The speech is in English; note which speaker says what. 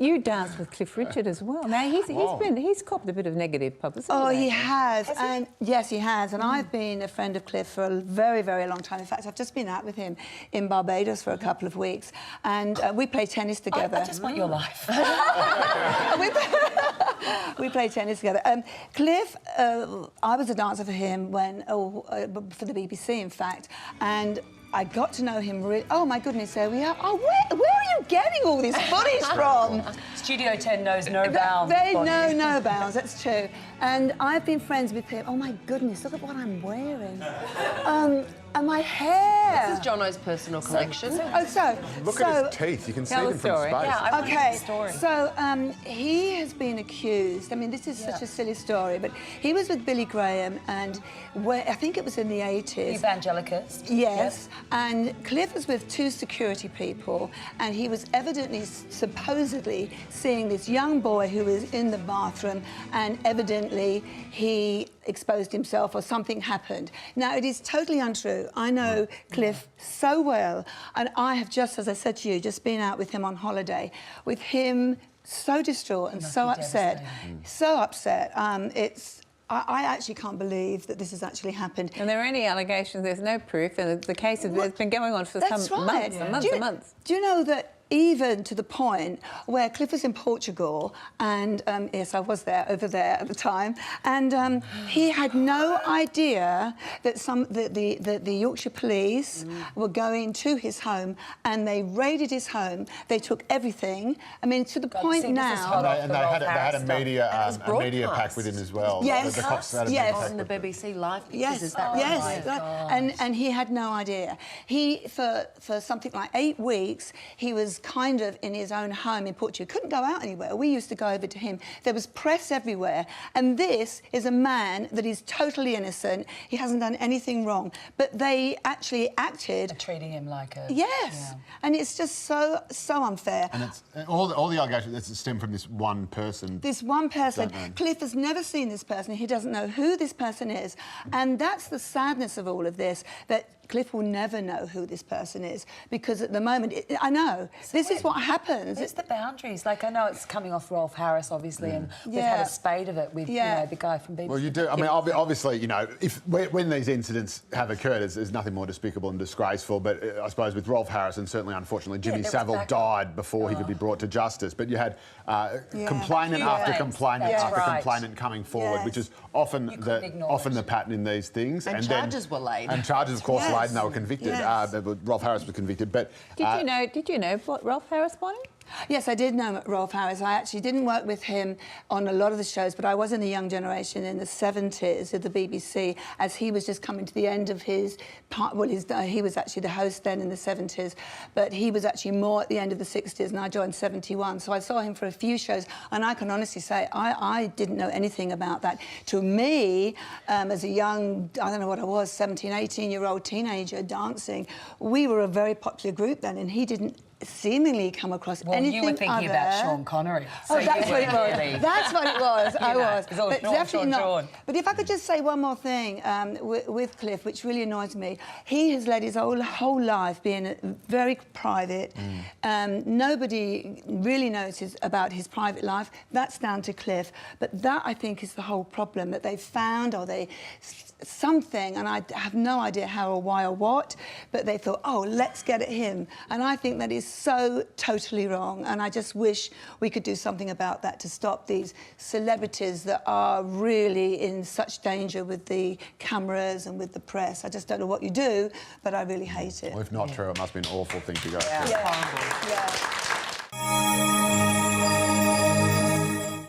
Speaker 1: you danced with Cliff Richard as well. Now, he's copped a bit of negative publicity.
Speaker 2: Oh, he has. And yes, he has. And I've been a friend of Cliff for a very, very long time. In fact, I've just been out with him in Barbados for a couple of weeks. And we play tennis together.
Speaker 3: I just want your life.
Speaker 2: We play tennis together. Cliff, I was a dancer for him for the BBC, in fact, and I got to know him really... Oh, my goodness, there we are. Oh, where are you getting all this footage from?
Speaker 3: Studio 10 knows no bounds.
Speaker 2: They know no bounds, that's true. And I've been friends with him. Oh, my goodness, look at what I'm wearing. And my hair.
Speaker 4: This is Jono's personal collection.
Speaker 5: Look at his teeth. You can see them from space.
Speaker 3: Yeah, I want the story.
Speaker 2: So he has been accused. I mean, this is such a silly story, but he was with Billy Graham, and I think it was in the 80s.
Speaker 3: Evangelicals.
Speaker 2: Yes. And Cliff was with two security people, and he was evidently, supposedly, seeing this young boy who was in the bathroom, and evidently he exposed himself or something happened. Now, it is totally untrue. I know Cliff so well, and I have just, as I said to you, just been out with him on holiday, with him so distraught and so upset. So upset. I actually can't believe that this has actually happened.
Speaker 1: And there are any allegations, there's no proof, and the case has been going on for some months and months and months.
Speaker 2: Do you know that even to the point where Cliff was in Portugal, and yes, I was there, over there at the time, and he had no idea that the Yorkshire police were going to his home, and they raided his home. They took everything. I mean, to the point now.
Speaker 5: And they had a media pack with him as well.
Speaker 2: Yes,
Speaker 5: the cops had a media pack
Speaker 4: on the BBC Live.
Speaker 2: Yes, and he had no idea. He for something like 8 weeks, he was kind of in his own home in Portugal. Couldn't go out anywhere. We used to go over to him. There was press everywhere. And this is a man that is totally innocent. He hasn't done anything wrong. But they actually acted...
Speaker 3: They're treating him like a...
Speaker 2: Yes. Yeah. And it's just so unfair.
Speaker 5: And it's all the allegations stem from this one person.
Speaker 2: This one person. Cliff has never seen this person. He doesn't know who this person is. And that's the sadness of all of this, that Cliff will never know who this person is, because at the moment, I know, this is what happens.
Speaker 3: It's the boundaries. Like, I know it's coming off Rolf Harris, obviously, and we've had a spate of it with, you know, the guy from BBC.
Speaker 5: Well, you do. I mean, obviously, you know, when these incidents have occurred, there's nothing more despicable and disgraceful, but I suppose with Rolf Harris, and certainly, unfortunately, Jimmy Savile died before he could be brought to justice, but you had complainant after complainant after complainant coming forward, which is often the pattern in these things.
Speaker 4: And charges were laid.
Speaker 5: And charges, of course, laid, and they were convicted. Rolf Harris was convicted, but...
Speaker 1: Did you know what Rolf Harris wanted?
Speaker 2: Yes, I did know Rolf Harris. I actually didn't work with him on a lot of the shows, but I was in the Young Generation in the 70s at the BBC, as he was just coming to the end of his part. Well, he was actually the host then in the 70s, but he was actually more at the end of the 60s, and I joined 71. So I saw him for a few shows, and I can honestly say I didn't know anything about that. To me, as a young, I don't know what I was, 17, 18-year-old teenager dancing, we were a very popular group then, and he didn't seemingly come across anything
Speaker 3: you were thinking about Sean Connery.
Speaker 2: So that's what it was. That's what it was. I was.
Speaker 3: But definitely not.
Speaker 2: But if I could just say one more thing with Cliff, which really annoys me, he has led his whole life being very private. Nobody really knows about his private life. That's down to Cliff. But that, I think, is the whole problem, that they found something, and I have no idea how or why or what, but they thought, oh, let's get at him. And I think that is so totally wrong, and I just wish we could do something about that to stop these celebrities that are really in such danger with the cameras and with the press. I just don't know what you do, but I really hate it.
Speaker 5: Well, if not true, it must be an awful thing to go through.
Speaker 2: Yeah.